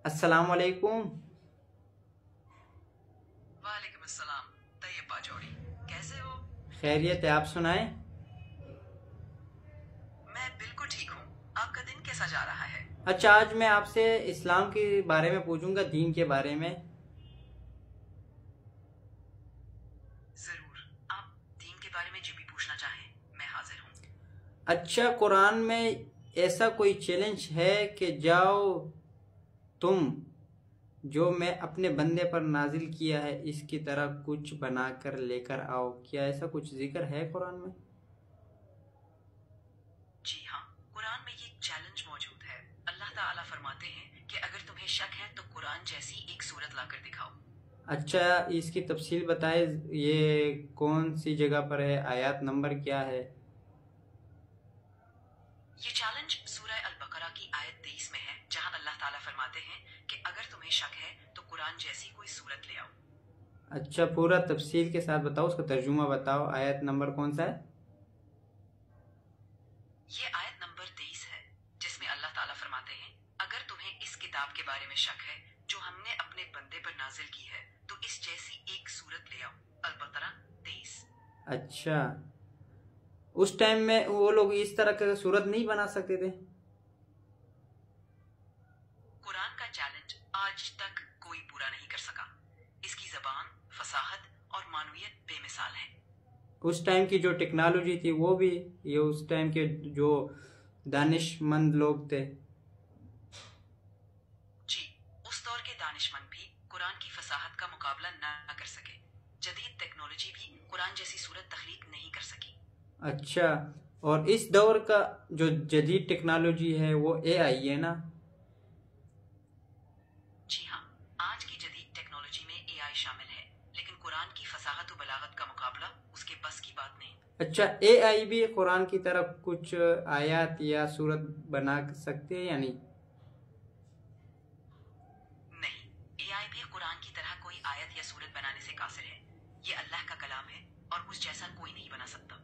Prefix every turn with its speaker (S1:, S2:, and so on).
S1: السلام علیکم۔
S2: وعلیکم السلام طیب باجوڑی، کیسے ہو؟
S1: خیریت ہے، آپ سنائیں۔
S2: میں بالکل ٹھیک ہوں۔ آپ کا دن کیسا جا رہا ہے؟
S1: اچھا، آج میں آپ سے اسلام کے بارے میں پوچھوں گا، دین کے بارے میں۔
S2: ضرور، آپ دین کے بارے میں جو بھی پوچھنا چاہیں میں حاضر ہوں۔
S1: اچھا، قرآن میں ایسا کوئی چیلنج ہے کہ جاؤ تم جو میں اپنے بندے پر نازل کیا ہے اس کی طرح کچھ بنا کر لے کر آؤ، کیا ایسا کچھ ذکر ہے قرآن میں؟
S2: جی ہاں، قرآن میں یہ چیلنج موجود ہے۔ اللہ تعالیٰ فرماتے ہیں کہ اگر تمہیں شک ہے تو قرآن جیسی ایک صورت لا کر دکھاؤ۔
S1: اچھا، اس کی تفصیل بتائے، یہ کون سی جگہ پر ہے، آیات نمبر کیا ہے؟
S2: یہ چیلنج سورہ البقرہ کی آیت 23 میں ہے، جہاں اللہ تعالیٰ فرماتے ہیں کہ اگر تمہیں شک ہے تو قرآن جیسی کوئی صورت لے آؤ۔
S1: اچھا، پورا تفصیل کے ساتھ بتاؤ، اس کا ترجمہ بتاؤ، آیت نمبر کون سا ہے؟
S2: یہ آیت نمبر 23 ہے، جس میں اللہ تعالیٰ فرماتے ہیں اگر تمہیں اس کتاب کے بارے میں شک ہے جو ہم نے اپنے بندے پر نازل کی ہے تو اس جیسی ایک صورت لے آؤ۔ البقرہ 23۔
S1: اچھا، اس ٹائم میں وہ لوگ اس طرح کا صورت نہیں بنا سکتے تھے؟
S2: قرآن کا چیلنج آج تک کوئی پورا نہیں کر سکا۔ اس کی زبان، فصاحت اور معنویت بے مثال ہے۔
S1: اس ٹائم کی جو ٹیکنالوجی تھی وہ بھی، یہ اس ٹائم کے جو دانش مند لوگ تھے۔
S2: جی، اس دور کے دانش مند بھی قرآن کی فصاحت کا مقابلہ نہ کر سکے۔ جدید ٹیکنالوجی بھی قرآن جیسی صورت تخلیق نہیں کر سکی۔
S1: اچھا، اور اس دور کا جو جدید ٹیکنالوجی ہے وہ اے آئی ہے نا؟
S2: جی ہاں، آج کی جدید ٹیکنالوجی میں اے آئی شامل ہے، لیکن قرآن کی فصاحت و بلاغت کا مقابلہ اس کے بس کی بات نہیں۔
S1: اچھا، اے آئی بھی قرآن کی طرف کچھ آیات یا صورت بنا سکتے ہیں یا نہیں؟
S2: نہیں، اے آئی بھی قرآن کی طرح کوئی آیت یا صورت بنانے سے قاصر ہے۔ یہ اللہ کا کلام ہے اور اس جیسا کوئی نہیں بنا سکتا۔